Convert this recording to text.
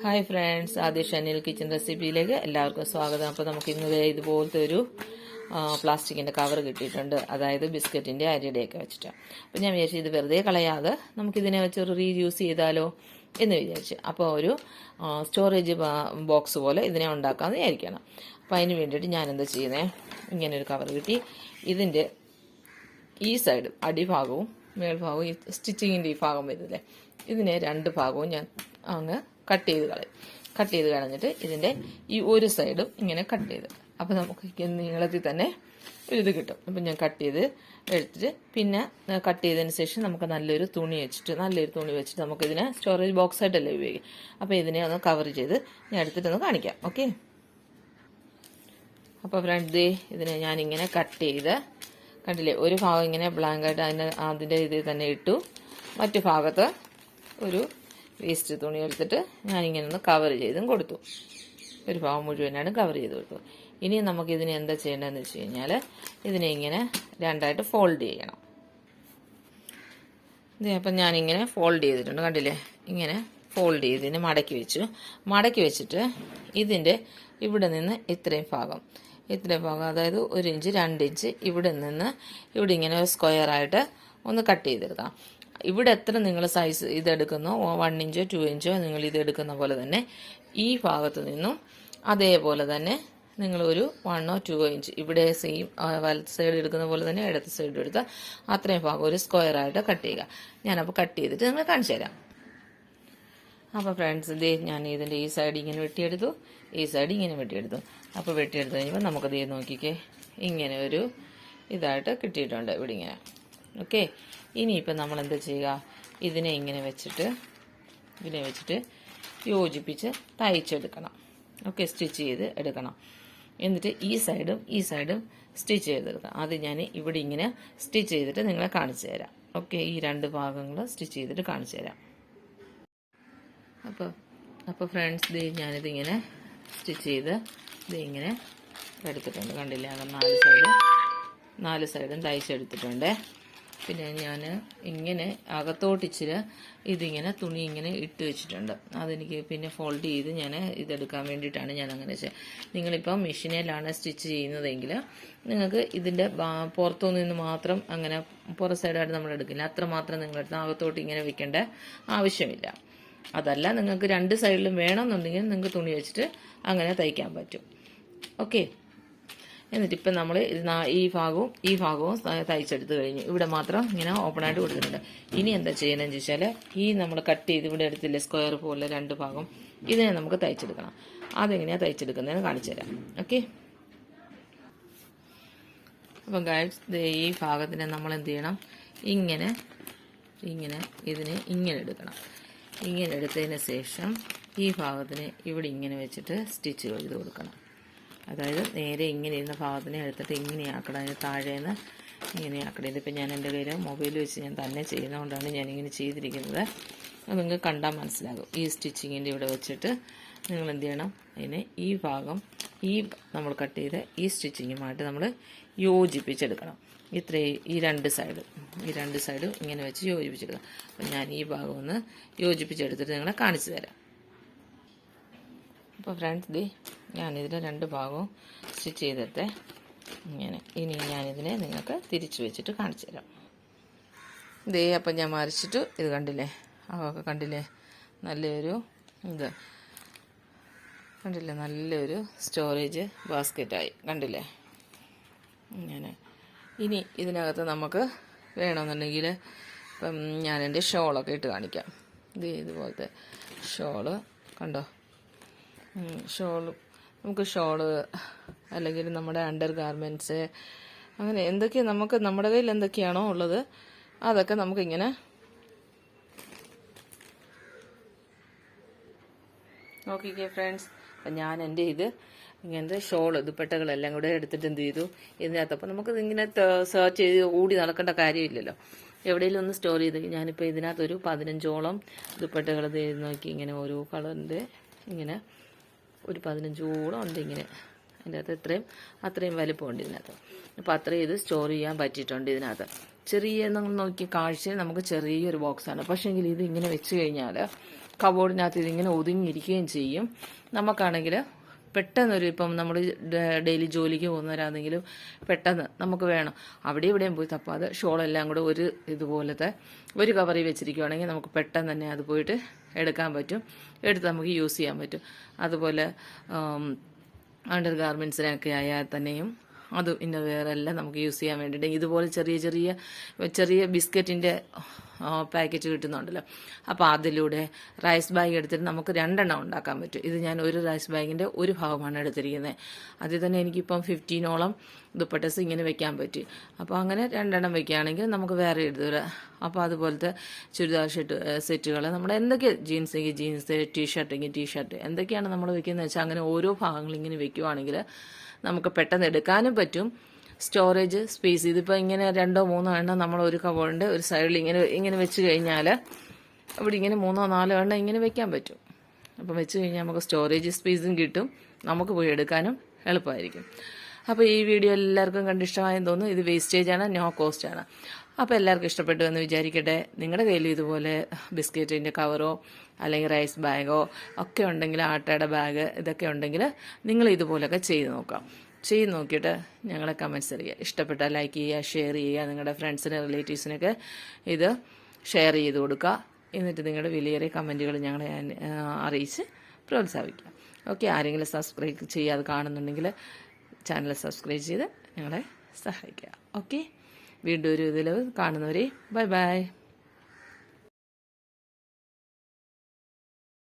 Hi friends, Aadish Anil kitchen റെസിപ്പിയിലേക്ക് എല്ലാവർക്കും സ്വാഗതം. അപ്പോൾ നമുക്ക് ഇന്ന് ഇതുപോലത്തെ ഒരു പ്ലാസ്റ്റിക്കിൻ്റെ കവർ കിട്ടിയിട്ടുണ്ട്. അതായത് ബിസ്ക്കറ്റിൻ്റെ അരിയുടെയൊക്കെ വെച്ചിട്ട്. അപ്പോൾ ഞാൻ വിചാരിച്ചു ഇത് വെറുതെ കളയാതെ നമുക്കിതിനെ വെച്ചൊരു റീയൂസ് ചെയ്താലോ എന്ന് വിചാരിച്ചു. അപ്പോൾ ഒരു സ്റ്റോറേജ് ബോക്സ് പോലെ ഇതിനെ ഉണ്ടാക്കാമെന്ന് വിചാരിക്കണം. അപ്പോൾ അതിന് വേണ്ടിയിട്ട് ഞാനെന്താ ചെയ്യുന്നത്, ഇങ്ങനെ ഒരു കവർ കിട്ടി. ഇതിൻ്റെ ഈ സൈഡ് അടിഭാഗവും മേൽഭാഗവും ഈ സ്റ്റിച്ചിങ്ങിൻ്റെ ഈ ഭാഗം വരുന്നില്ലേ, ഇതിനെ രണ്ട് ഭാഗവും ഞാൻ അങ്ങ് കട്ട് ചെയ്ത് കളഞ്ഞിട്ട് ഇതിൻ്റെ ഈ ഒരു സൈഡും ഇങ്ങനെ കട്ട് ചെയ്ത്, അപ്പോൾ നമുക്ക് നീളത്തിൽ തന്നെ ഇത് കിട്ടും. അപ്പം ഞാൻ കട്ട് ചെയ്ത് എടുത്തിട്ട് പിന്നെ കട്ട് ചെയ്തതിന് ശേഷം നമുക്ക് നല്ലൊരു തുണി വെച്ചിട്ട് നമുക്കിതിനെ സ്റ്റോറേജ് ബോക്സ് ആയിട്ടല്ലേ ഉപയോഗിക്കും. അപ്പോൾ ഇതിനെ ഒന്ന് കവർ ചെയ്ത് ഞാൻ എടുത്തിട്ടൊന്ന് കാണിക്കാം. ഓക്കെ, അപ്പോൾ ഫ്രണ്ട് ഇതിനെ ഞാനിങ്ങനെ കട്ട് ചെയ്ത് കണ്ടില്ലേ, ഒരു ഭാഗം ഇങ്ങനെ ബ്ലാങ്കായിട്ട് അതിൻ്റെ ഇതിൽ തന്നെ ഇട്ടു. മറ്റു ഭാഗത്ത് ഒരു വേസ്റ്റ് തുണി എടുത്തിട്ട് ഞാനിങ്ങനെ ഒന്ന് കവർ ചെയ്തും കൊടുത്തു. ഒരു ഭാഗം മുഴുവനാണ് കവർ ചെയ്ത് കൊടുത്തു. ഇനി നമുക്കിതിനെ എന്താ ചെയ്യേണ്ടതെന്ന് വെച്ച് കഴിഞ്ഞാൽ ഇതിനെ ഇങ്ങനെ രണ്ടായിട്ട് ഫോൾഡ് ചെയ്യണം. അപ്പം ഞാനിങ്ങനെ ഫോൾഡ് ചെയ്തിട്ടുണ്ട്, കണ്ടില്ലേ, ഇങ്ങനെ ഫോൾഡ് ചെയ്ത് ഇതിനെ മടക്കി വെച്ചിട്ട് ഇതിൻ്റെ ഇവിടെ നിന്ന് ഇത്രയും ഭാഗം അതായത് 1 ഇഞ്ച് 2 ഇഞ്ച് ഇവിടെ നിന്ന് ഇവിടെ ഇങ്ങനെ സ്ക്വയറായിട്ട് ഒന്ന് കട്ട് ചെയ്തെടുക്കാം. ഇവിടെ എത്ര നിങ്ങൾ സൈസ് ഇതെടുക്കുന്നോ 1 ഇഞ്ചോ 2 ഇഞ്ചോ നിങ്ങൾ ഇത് എടുക്കുന്ന പോലെ തന്നെ ഈ ഭാഗത്ത് നിന്നും അതേപോലെ തന്നെ നിങ്ങൾ ഒരു 1 or 2 ഇഞ്ച് ഇവിടെ സെയിം വലത്ത് സൈഡ് എടുക്കുന്ന പോലെ തന്നെ ഇടത്ത് സൈഡ് എടുത്ത് അത്രയും ഭാഗം ഒരു സ്ക്വയറായിട്ട് കട്ട് ചെയ്യുക. ഞാനപ്പോൾ കട്ട് ചെയ്തിട്ട് നിങ്ങൾ കാണിച്ചു തരാം. അപ്പോൾ ഫ്രണ്ട്സ്, ഞാൻ ഇതിൻ്റെ ഈ സൈഡ് ഇങ്ങനെ വെട്ടിയെടുത്തു, ഈ സൈഡ് ഇങ്ങനെ വെട്ടിയെടുത്തു. അപ്പോൾ വെട്ടിയെടുത്ത് കഴിയുമ്പോൾ നമുക്കത് നോക്കിക്കേ, ഇങ്ങനെ ഒരു ഇതായിട്ട് കിട്ടിയിട്ടുണ്ട് ഇവിടെ ഇങ്ങനെ. ഓക്കെ, ഇനിയിപ്പോൾ നമ്മൾ എന്താ ചെയ്യുക, ഇതിനെ ഇങ്ങനെ വെച്ചിട്ട് യോജിപ്പിച്ച് തയ്ച്ചെടുക്കണം. ഓക്കെ, സ്റ്റിച്ച് ചെയ്ത് എടുക്കണം. എന്നിട്ട് ഈ സൈഡും സ്റ്റിച്ച് ചെയ്തെടുക്കാം. അത് ഞാൻ ഇവിടെ ഇങ്ങനെ സ്റ്റിച്ച് ചെയ്തിട്ട് നിങ്ങളെ കാണിച്ചു തരാം. ഓക്കെ, ഈ രണ്ട് ഭാഗങ്ങൾ സ്റ്റിച്ച് ചെയ്തിട്ട് കാണിച്ചു തരാം. അപ്പോൾ ഫ്രണ്ട്സ്, ഞാനിതിങ്ങനെ സ്റ്റിച്ച് ചെയ്ത് ഇങ്ങനെ എടുത്തിട്ടുണ്ട്. കണ്ടില്ലേ, നാല് സൈഡും തയ്ച്ചെടുത്തിട്ടുണ്ട്. പിന്നെ ഞാൻ ഇങ്ങനെ അകത്തോട്ടിച്ചിട്ട് ഇതിങ്ങനെ തുണി ഇങ്ങനെ ഇട്ട് വെച്ചിട്ടുണ്ട്. അതെനിക്ക് പിന്നെ ഫോൾഡ് ചെയ്ത് ഞാൻ ഇതെടുക്കാൻ വേണ്ടിയിട്ടാണ് ഞാൻ അങ്ങനെ ചെയ്തത്. നിങ്ങളിപ്പോൾ മെഷീനിലാണ് സ്റ്റിച്ച് ചെയ്യുന്നതെങ്കിൽ നിങ്ങൾക്ക് ഇതിൻ്റെ പുറത്തു നിന്ന് മാത്രം അങ്ങനെ പുറ സൈഡായിട്ട് നമ്മൾ എടുക്കില്ല, അത്രമാത്രം നിങ്ങളെടുത്ത് അകത്തോട്ട് ഇങ്ങനെ വെക്കേണ്ട ആവശ്യമില്ല. അതല്ല, നിങ്ങൾക്ക് രണ്ട് സൈഡിലും വേണമെന്നുണ്ടെങ്കിൽ നിങ്ങൾക്ക് തുണി വെച്ചിട്ട് അങ്ങനെ തയ്ക്കാൻ പറ്റും. ഓക്കെ, എന്നിട്ടിപ്പം നമ്മൾ ഈ ഭാഗവും തയ്ച്ചെടുത്ത് കഴിഞ്ഞു. ഇവിടെ മാത്രം ഇങ്ങനെ ഓപ്പണായിട്ട് കൊടുത്തിട്ടുണ്ട്. ഇനി എന്താ ചെയ്യണമെന്ന് ചോദിച്ചാൽ ഈ നമ്മൾ കട്ട് ചെയ്ത് ഇവിടെ എടുത്തില്ലേ സ്ക്വയർ പോലെ രണ്ട് ഭാഗം, ഇതിനെ നമുക്ക് തയ്ച്ചെടുക്കണം. അതെങ്ങനെയാണ് തയ്ച്ചെടുക്കുന്നതെന്ന് കാണിച്ചു തരാം. ഓക്കെ, അപ്പം ഗൈസ്, ഈ ഭാഗത്തിനെ നമ്മൾ എന്ത് ചെയ്യണം, ഇങ്ങനെ ഇതിനെ ഇങ്ങനെ എടുക്കണം. ഇങ്ങനെ എടുത്തതിന് ശേഷം ഈ ഭാഗത്തിന് ഇവിടെ ഇങ്ങനെ വെച്ചിട്ട് സ്റ്റിച്ച് ചെയ്ത് കൊടുക്കണം. അതായത് നേരെ ഇങ്ങനെ ഇരുന്ന ഭാഗത്തിനെ എടുത്തിട്ട് ഇങ്ങനെയാക്കണം, അതിന് താഴേന്ന് ഇങ്ങനെയാക്കണം. ഇതിപ്പോൾ ഞാൻ എൻ്റെ കയ്യിൽ മൊബൈൽ വെച്ച് ഞാൻ തന്നെ ചെയ്യുന്നതുകൊണ്ടാണ് ഞാനിങ്ങനെ ചെയ്തിരിക്കുന്നത്. അത് നിങ്ങൾക്ക് കണ്ടാൽ മനസ്സിലാകും. ഈ സ്റ്റിച്ചിങ്ങിൻ്റെ ഇവിടെ വെച്ചിട്ട് നിങ്ങൾ എന്ത് ചെയ്യണം, അതിനെ ഈ ഭാഗം നമ്മൾ കട്ട് ചെയ്ത് ഈ സ്റ്റിച്ചിങ്ങുമായിട്ട് നമ്മൾ യോജിപ്പിച്ചെടുക്കണം. ഈ രണ്ട് സൈഡും ഇങ്ങനെ വെച്ച് യോജിപ്പിച്ചെടുക്കാം. അപ്പം ഞാൻ ഈ ഭാഗം ഒന്ന് യോജിപ്പിച്ചെടുത്തിട്ട് നിങ്ങളെ കാണിച്ചു തരാം. അപ്പോൾ ഫ്രണ്ട്സ്, ഞാനിതിൻ്റെ രണ്ട് ഭാഗവും സ്റ്റിച്ച് ചെയ്തിട്ട് ഇങ്ങനെ. ഇനി ഞാനിതിനെ നിങ്ങൾക്ക് തിരിച്ചു വെച്ചിട്ട് കാണിച്ചു തരാം. അപ്പം ഞാൻ മറിച്ചിട്ട് ഇത് കണ്ടില്ലേ, അവൊക്കെ കണ്ടില്ലേ, നല്ലൊരു നല്ലൊരു സ്റ്റോറേജ് ബാസ്ക്കറ്റായി. കണ്ടില്ലേ, ഇങ്ങനെ. ഇനി ഇതിനകത്ത് നമുക്ക് വേണമെന്നുണ്ടെങ്കിൽ ഇപ്പം ഞാൻ എൻ്റെ ഷോളൊക്കെ ഇട്ട് കാണിക്കാം. ഇതുപോലത്തെ ഷോള് കണ്ടോ, നമുക്ക് ഷോള് അല്ലെങ്കിൽ നമ്മുടെ അണ്ടർ ഗാർമെൻറ്റ്സ് അങ്ങനെ എന്തൊക്കെയാണ് നമുക്ക് നമ്മുടെ കയ്യിൽ എന്തൊക്കെയാണോ ഉള്ളത് അതൊക്കെ നമുക്കിങ്ങനെ നോക്കിക്കേ ഫ്രണ്ട്സ്. അപ്പം ഞാൻ എൻ്റെ ഇങ്ങനത്തെ ഷോൾ ദുപ്പട്ടകളെല്ലാം കൂടെ എടുത്തിട്ട് എന്ത് ചെയ്തു ഇതിനകത്ത്. അപ്പോൾ നമുക്കിത് ഇങ്ങനെ സെർച്ച് ചെയ്ത് ഓടി നടക്കേണ്ട കാര്യമില്ലല്ലോ, എവിടെയെങ്കിലും ഒന്ന് സ്റ്റോർ ചെയ്ത്. ഞാനിപ്പോൾ ഇതിനകത്തൊരു 15ഓളം ദുപ്പട്ടകൾ നോക്കി ഇങ്ങനെ ഓരോ കളറിൻ്റെ ഇങ്ങനെ ഒരു 15ഓളം ഉണ്ട് ഇങ്ങനെ. അതിൻ്റെ അകത്ത് അത്രയും വലിപ്പമുണ്ട് ഇതിനകത്ത്. അപ്പോൾ അത്രയും ഇത് സ്റ്റോർ ചെയ്യാൻ പറ്റിയിട്ടുണ്ട് ഇതിനകത്ത്. ചെറിയ നോക്കി കാഴ്ച നമുക്ക് ചെറിയൊരു ബോക്സാണ്. പക്ഷേങ്കിൽ ഇത് ഇങ്ങനെ വെച്ച് കഴിഞ്ഞാൽ കബോർഡിനകത്ത് ഇതിങ്ങനെ ഒതുങ്ങിയിരിക്കുകയും ചെയ്യും. നമുക്കാണെങ്കിൽ പെട്ടെന്നൊരു ഇപ്പം നമ്മൾ ഡെയിലി ജോലിക്ക് പോകുന്നവരാണെങ്കിലും പെട്ടെന്ന് നമുക്ക് വേണം അവിടെ ഇവിടെയും പോയി തപ്പാതെ ഷോളെല്ലാം കൂടെ ഒരു ഇതുപോലത്തെ ഒരു കവറിൽ വെച്ചിരിക്കുകയാണെങ്കിൽ നമുക്ക് പെട്ടെന്ന് തന്നെ അത് പോയിട്ട് എടുക്കാൻ പറ്റും, എടുത്ത് നമുക്ക് യൂസ് ചെയ്യാൻ പറ്റും. അതുപോലെ അണ്ടർ ഗാർമെൻറ്റ്സിനൊക്കെ ആയാൽ തന്നെയും അതും ഇന്നർവെയറെല്ലാം നമുക്ക് യൂസ് ചെയ്യാൻ വേണ്ടിയിട്ട് ഇതുപോലെ ചെറിയ ബിസ്ക്കറ്റിൻ്റെ പാക്കറ്റ് കിട്ടുന്നുണ്ടല്ലോ. അപ്പോൾ അതിലൂടെ റൈസ് ബാഗ് എടുത്തിട്ട് നമുക്ക് 2 എണ്ണം ഉണ്ടാക്കാൻ പറ്റും. ഇത് ഞാൻ ഒരു റൈസ് ബാഗിൻ്റെ ഒരു ഭാഗമാണ് എടുത്തിരിക്കുന്നത്. അതിൽ തന്നെ എനിക്കിപ്പം 15ഓളം ദുപ്പട്ടസ് ഇങ്ങനെ വെക്കാൻ പറ്റി. അപ്പോൾ അങ്ങനെ 2 എണ്ണം വെക്കുകയാണെങ്കിൽ നമുക്ക് വേറെ എടുത്തില്ല. അപ്പോൾ അതുപോലത്തെ ചുരിദാർ സെറ്റുകൾ നമ്മൾ എന്തൊക്കെ ജീൻസെങ്കിൽ ജീൻസ്, ടീഷർട്ടെങ്കിൽ ടീഷർട്ട് എന്തൊക്കെയാണ് നമ്മൾ വെക്കുന്നത് വെച്ചാൽ അങ്ങനെ ഓരോ ഭാഗങ്ങളിങ്ങനെ വെക്കുവാണെങ്കിൽ നമുക്ക് പെട്ടെന്ന് എടുക്കാനും പറ്റും. സ്റ്റോറേജ് സ്പേസ് ഇതിപ്പോൾ ഇങ്ങനെ 2-3 എണ്ണം നമ്മൾ ഒരു കബോർഡിൻ്റെ ഒരു സൈഡിൽ ഇങ്ങനെ വെച്ച് കഴിഞ്ഞാൽ ഇവിടെ ഇങ്ങനെ 3-4 എണ്ണം ഇങ്ങനെ വെക്കാൻ പറ്റും. അപ്പം വെച്ച് കഴിഞ്ഞാൽ നമുക്ക് സ്റ്റോറേജ് സ്പേസും കിട്ടും, നമുക്ക് പോയി എടുക്കാനും എളുപ്പമായിരിക്കും. അപ്പോൾ ഈ വീഡിയോ എല്ലാവർക്കും കണ്ടിഷ്ടമായെന്ന് തോന്നുന്നു. ഇത് വേസ്റ്റേജാണ്, നോ കോസ്റ്റാണ്. അപ്പോൾ എല്ലാവർക്കും ഇഷ്ടപ്പെട്ടു എന്ന് വിചാരിക്കട്ടെ. നിങ്ങളുടെ കയ്യിൽ ഇതുപോലെ ബിസ്ക്കറ്റിൻ്റെ കവറോ അല്ലെങ്കിൽ റൈസ് ബാഗോ ഒക്കെ ഉണ്ടെങ്കിൽ, ആട്ടയുടെ ബാഗ് ഇതൊക്കെ ഉണ്ടെങ്കിൽ നിങ്ങൾ ഇതുപോലൊക്കെ ചെയ്ത് നോക്കിയിട്ട് ഞങ്ങളെ കമൻറ്റ്സ് അറിയുക. ഇഷ്ടപ്പെട്ടാൽ ലൈക്ക് ചെയ്യുക, ഷെയർ ചെയ്യുക, നിങ്ങളുടെ ഫ്രണ്ട്സിന് റിലേറ്റീവ്സിനൊക്കെ ഇത് ഷെയർ ചെയ്ത് കൊടുക്കുക. എന്നിട്ട് നിങ്ങളുടെ വിലയേറിയ കമൻറ്റുകൾ ഞങ്ങളെ അറിയിച്ച് പ്രോത്സാഹിപ്പിക്കുക. ഓക്കെ, ആരെങ്കിലും സബ്സ്ക്രൈബ് ചെയ്യാതെ കാണുന്നുണ്ടെങ്കിൽ ചാനൽ സബ്സ്ക്രൈബ് ചെയ്ത് ഞങ്ങളെ സഹായിക്കുക. ഓക്കെ, വീണ്ടും ഒരു ഇതിൽ കാണുന്നവരെ ബൈ ബൈ.